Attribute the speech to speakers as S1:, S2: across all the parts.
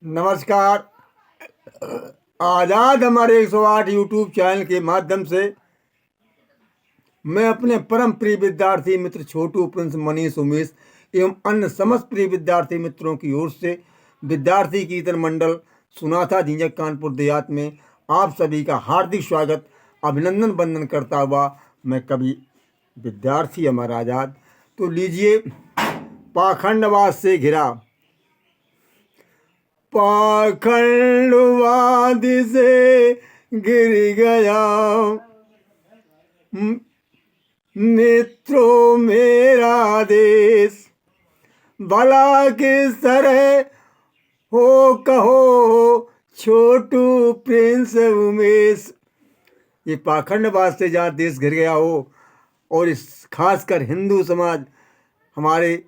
S1: नमस्कार। आज़ाद हमारे 108 YouTube channel के माध्यम से मैं अपने परम प्रिय विद्यार्थी मित्र छोटू, प्रिंस, मनीष, उमेश एवं अन्य समस्त प्रिय विद्यार्थी मित्रों की ओर से विद्यार्थी कीर्तन मंडल सुनाथा झिंझक कानपुर देहात में आप सभी का हार्दिक स्वागत, अभिनंदन, वंदन करता हुआ मैं कवि विद्यार्थी हमारा आज़ाद। तो लीजिए, पाखंडवाद से घिरा। पाखंडवाद से गिर गया मित्रों मेरा देश, भला किस तरह हो कहो छोटू, प्रिंस, उमेश। ये पाखंडवाद से जहाँ देश घिर गया हो, और इस खासकर हिंदू समाज, हमारे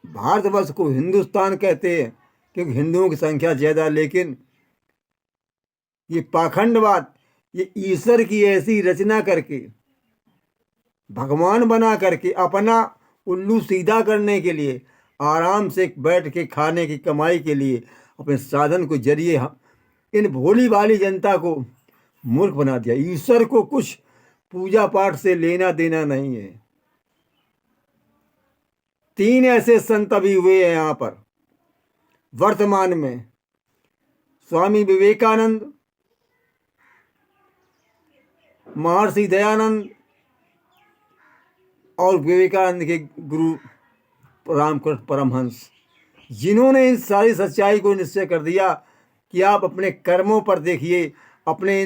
S1: भारतवर्ष को हिंदुस्तान कहते हैं क्योंकि हिंदुओं की संख्या ज़्यादा, लेकिन ये पाखंडवाद, ये ईश्वर की ऐसी रचना करके, भगवान बना करके, अपना उल्लू सीधा करने के लिए, आराम से बैठ के खाने की कमाई के लिए अपने साधन को जरिए इन भोली भाली जनता को मूर्ख बना दिया। ईश्वर को कुछ पूजा पाठ से लेना देना नहीं है। 3 ऐसे संत अभी हुए हैं यहाँ पर वर्तमान में, स्वामी विवेकानंद, महर्षि दयानंद और विवेकानंद के गुरु रामकृष्ण परमहंस, जिन्होंने इस सारी सच्चाई को निश्चय कर दिया कि आप अपने कर्मों पर देखिए, अपने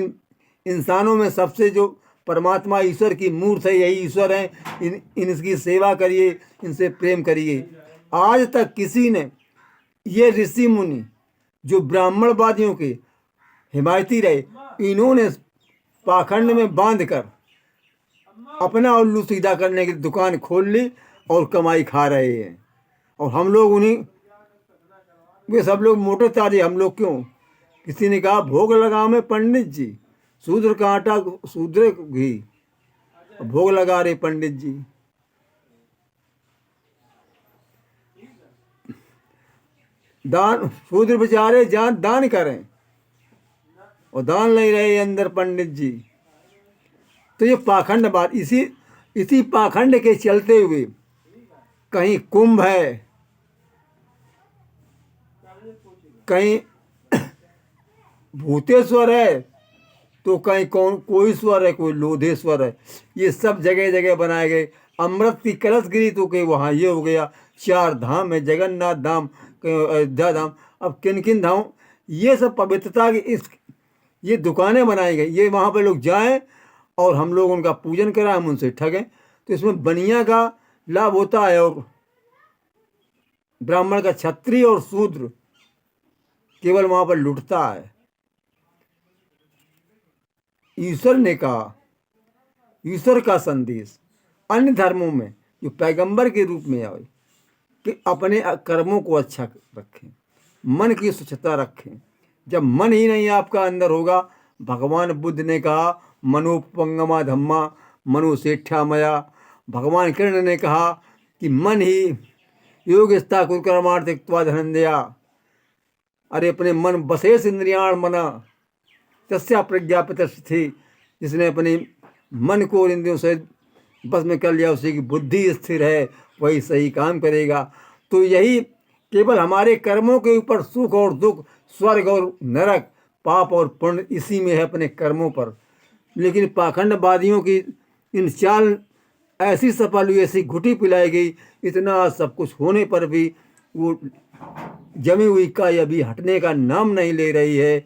S1: इंसानों में सबसे जो परमात्मा ईश्वर की मूर्त है, यही ईश्वर हैं, इनकी सेवा करिए, इनसे प्रेम करिए। आज तक किसी ने, ये ऋषि मुनि जो ब्राह्मणवादियों के हिमायती रहे, इन्होंने पाखंड में बांध कर अपना उल्लू सीधा करने की दुकान खोल ली और कमाई खा रहे हैं। और हम लोग उन्हीं, वे सब लोग मोटे ताजे, हम लोग क्यों? किसी ने कहा भोग लगा में पंडित जी, शूद्र का आटा शूद्र घी, भोग लगा रहे पंडित जी। दान, शूद्र बेचारे जान दान करें और दान ले रहे अंदर पंडित जी। तो ये पाखंड बात, इसी पाखंड के चलते हुए कहीं कुंभ है, कहीं भूतेश्वर है, तो कहीं कोई स्वर है, कोई लोधेश्वर है। ये सब जगह जगह बनाए गए। अमृत की कलश गिरी तो कहीं वहाँ ये हो गया। 4 धाम है, जगन्नाथ धाम, कहीं अयोध्या धाम, अब किन किन धाम, ये सब पवित्रता की ये दुकानें बनाई गई। ये वहाँ पे लोग जाएं और हम लोग उनका पूजन कराएं, हम उनसे ठगें, तो इसमें बनिया का लाभ होता है और ब्राह्मण का, क्षत्रिय और शूद्र केवल वहाँ पर लुटता है। ईश्वर ने कहा, ईश्वर का संदेश अन्य धर्मों में जो पैगंबर के रूप में आए कि अपने कर्मों को अच्छा रखें, मन की स्वच्छता रखें। जब मन ही नहीं आपका अंदर होगा, भगवान बुद्ध ने कहा मनोपंगमा धम्मा मनोसेठ्या मया। भगवान कृष्ण ने कहा कि मन ही योगिस्ता कुकर्मार्थ त्यक्त्वा धनंजया। अरे अपने मन बसेस इंद्रियाण मना तस्या प्रज्ञा प्रतिष्ठिति। जिसने अपने मन को और इंद्रियों से बस में कर लिया, उसी की बुद्धि स्थिर है, वही सही काम करेगा। तो यही केवल हमारे कर्मों के ऊपर सुख और दुख, स्वर्ग और नरक, पाप और पुण्य, इसी में है अपने कर्मों पर। लेकिन पाखंडवादियों की इन चाल ऐसी सफल हुई, ऐसी घुटी पिलाई गई, इतना सब कुछ होने पर भी वो जमी हुई इकाई अभी हटने का नाम नहीं ले रही है।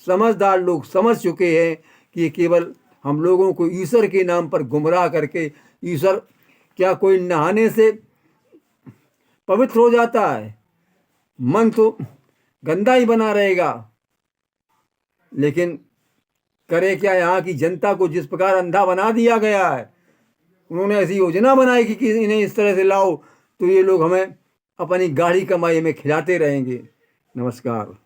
S1: समझदार लोग समझ चुके हैं कि ये केवल हम लोगों को ईश्वर के नाम पर गुमराह करके, ईश्वर क्या कोई नहाने से पवित्र हो जाता है? मन तो गंदा ही बना रहेगा। लेकिन करे क्या, यहाँ की जनता को जिस प्रकार अंधा बना दिया गया है, उन्होंने ऐसी योजना बनाई कि इन्हें इस तरह से लाओ तो ये लोग हमें अपनी गाढ़ी कमाई में खिलाते रहेंगे। नमस्कार।